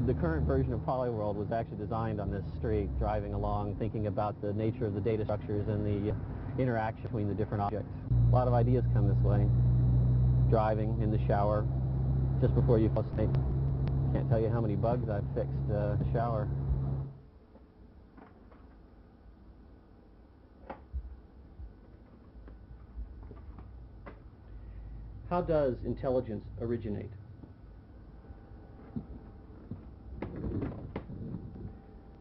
The current version of Polyworld was actually designed on this street, driving along, thinking about the nature of the data structures and the interaction between the different objects. A lot of ideas come this way. Driving, in the shower, just before you fall asleep. Can't tell you how many bugs I've fixed in the shower. How does intelligence originate?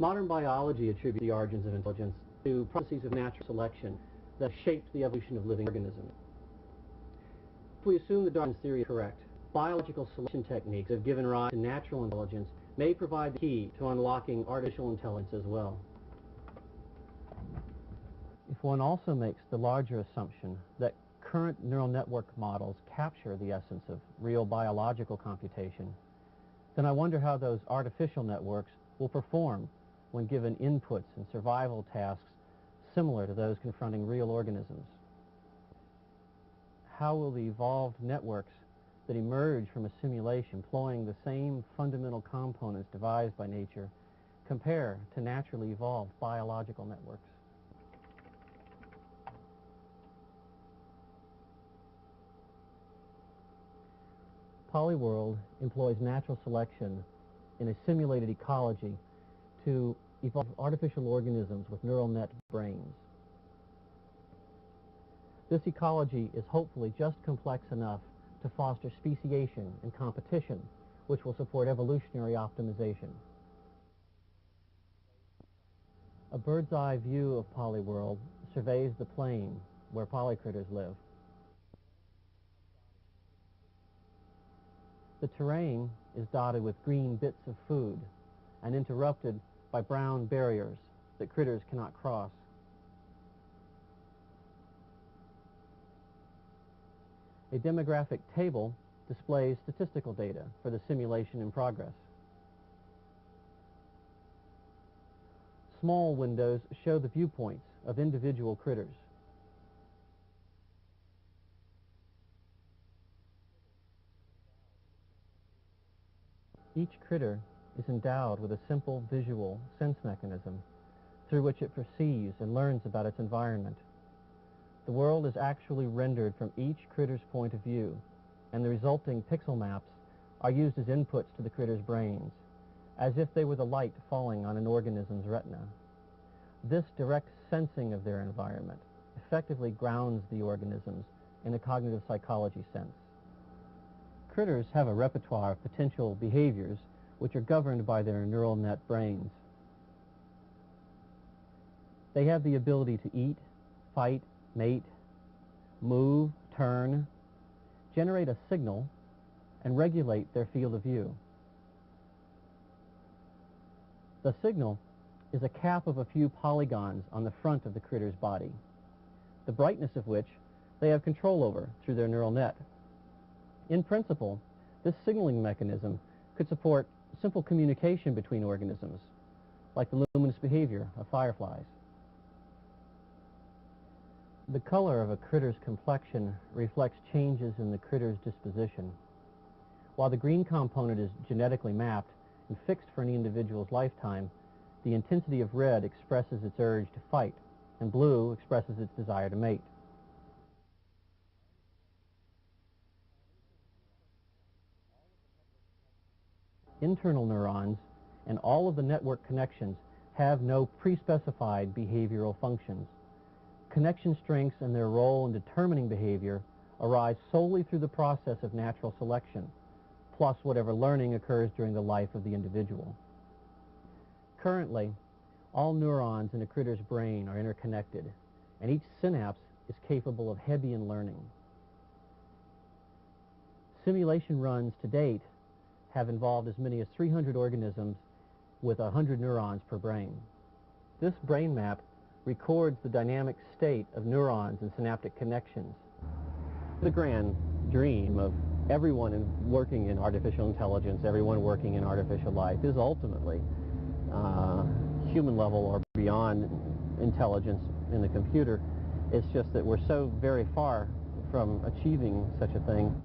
Modern biology attributes the origins of intelligence to processes of natural selection that shaped the evolution of living organisms. If we assume that Darwin's theory is correct, biological selection techniques that have given rise to natural intelligence may provide the key to unlocking artificial intelligence as well. If one also makes the larger assumption that current neural network models capture the essence of real biological computation, then I wonder how those artificial networks will perform when given inputs and survival tasks similar to those confronting real organisms. How will the evolved networks that emerge from a simulation employing the same fundamental components devised by nature compare to naturally evolved biological networks? Polyworld employs natural selection in a simulated ecology to evolve artificial organisms with neural net brains. This ecology is hopefully just complex enough to foster speciation and competition, which will support evolutionary optimization. A bird's eye view of Polyworld surveys the plain where polycritters live. The terrain is dotted with green bits of food and interrupted by brown barriers that critters cannot cross. A demographic table displays statistical data for the simulation in progress. Small windows show the viewpoints of individual critters. Each critter is endowed with a simple visual sense mechanism through which it perceives and learns about its environment. The world is actually rendered from each critter's point of view, and the resulting pixel maps are used as inputs to the critter's brains, as if they were the light falling on an organism's retina. This direct sensing of their environment effectively grounds the organisms in a cognitive psychology sense. Critters have a repertoire of potential behaviors which are governed by their neural net brains. They have the ability to eat, fight, mate, move, turn, generate a signal, and regulate their field of view. The signal is a cap of a few polygons on the front of the critter's body, the brightness of which they have control over through their neural net. In principle, this signaling mechanism could support simple communication between organisms, like the luminous behavior of fireflies. The color of a critter's complexion reflects changes in the critter's disposition. While the green component is genetically mapped and fixed for any individual's lifetime, the intensity of red expresses its urge to fight, and blue expresses its desire to mate. Internal neurons and all of the network connections have no pre-specified behavioral functions. Connection strengths and their role in determining behavior arise solely through the process of natural selection, plus whatever learning occurs during the life of the individual. Currently, all neurons in a critter's brain are interconnected, and each synapse is capable of Hebbian learning. Simulation runs to date have involved as many as 300 organisms with 100 neurons per brain. This brain map records the dynamic state of neurons and synaptic connections. The grand dream of everyone working in artificial intelligence, everyone working in artificial life, is ultimately human level or beyond intelligence in the computer. It's just that we're so very far from achieving such a thing.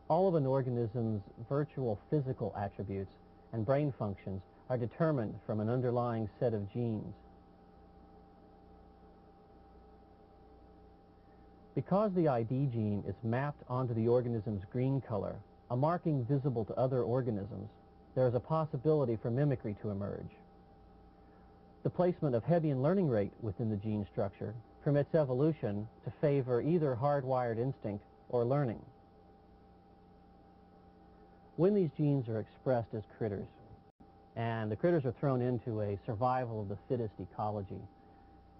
All of an organism's virtual physical attributes and brain functions are determined from an underlying set of genes. Because the ID gene is mapped onto the organism's green color, a marking visible to other organisms, there is a possibility for mimicry to emerge. The placement of Hebbian learning rate within the gene structure permits evolution to favor either hardwired instinct or learning. When these genes are expressed as critters, and the critters are thrown into a survival of the fittest ecology,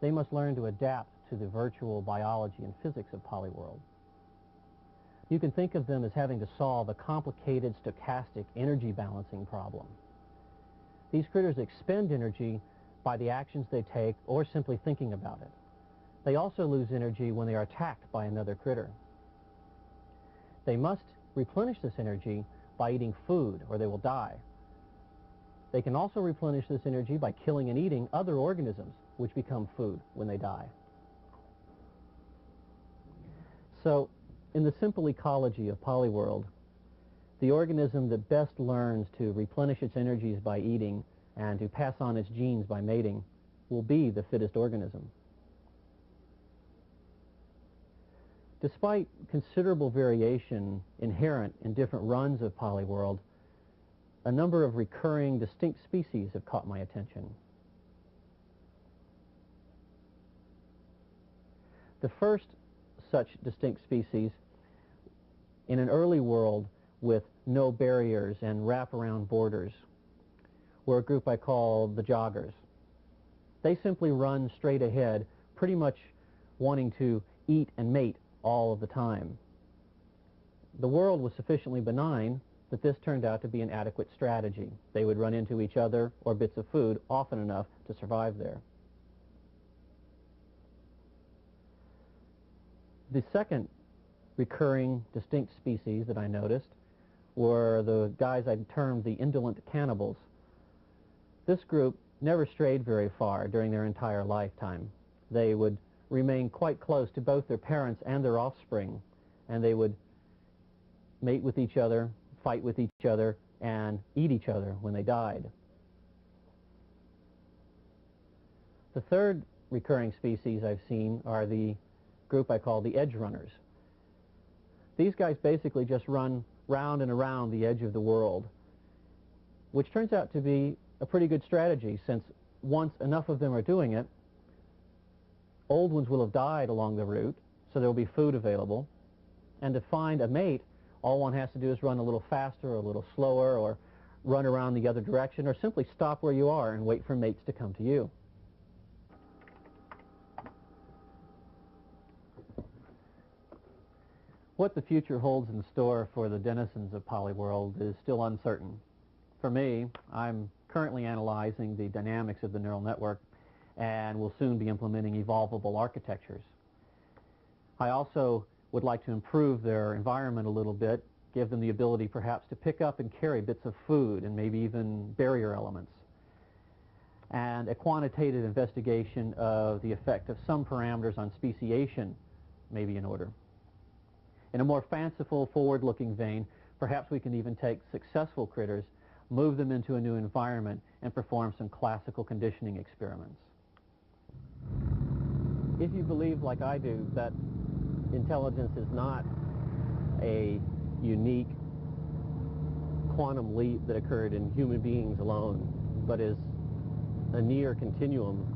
they must learn to adapt to the virtual biology and physics of Polyworld. You can think of them as having to solve a complicated stochastic energy balancing problem. These critters expend energy by the actions they take or simply thinking about it. They also lose energy when they are attacked by another critter. They must replenish this energy by eating food or they will die. They can also replenish this energy by killing and eating other organisms, which become food when they die. So, in the simple ecology of Polyworld, the organism that best learns to replenish its energies by eating and to pass on its genes by mating will be the fittest organism. Despite considerable variation inherent in different runs of Polyworld, a number of recurring distinct species have caught my attention. The first such distinct species in an early world with no barriers and wraparound borders were a group I call the joggers. They simply run straight ahead, pretty much wanting to eat and mate all of the time. The world was sufficiently benign that this turned out to be an adequate strategy. They would run into each other or bits of food often enough to survive there. The second recurring distinct species that I noticed were the guys I termed the indolent cannibals. This group never strayed very far during their entire lifetime. They would remain quite close to both their parents and their offspring, and they would mate with each other, fight with each other, and eat each other when they died. The third recurring species I've seen are the group I call the edge runners. These guys basically just run round and around the edge of the world, which turns out to be a pretty good strategy, since once enough of them are doing it, old ones will have died along the route, so there will be food available, and to find a mate, all one has to do is run a little faster or a little slower, or run around the other direction, or simply stop where you are and wait for mates to come to you. What the future holds in store for the denizens of Polyworld is still uncertain. For me, I'm currently analyzing the dynamics of the neural network and will soon be implementing evolvable architectures. I also would like to improve their environment a little bit, give them the ability perhaps to pick up and carry bits of food and maybe even barrier elements, and a quantitative investigation of the effect of some parameters on speciation may be in order. In a more fanciful, forward-looking vein, perhaps we can even take successful critters, move them into a new environment, and perform some classical conditioning experiments. If you believe, like I do, that intelligence is not a unique quantum leap that occurred in human beings alone, but is a near continuum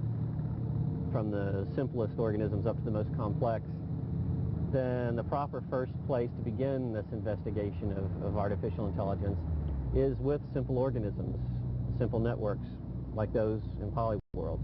from the simplest organisms up to the most complex, then the proper first place to begin this investigation of artificial intelligence is with simple organisms, simple networks like those in Polyworld.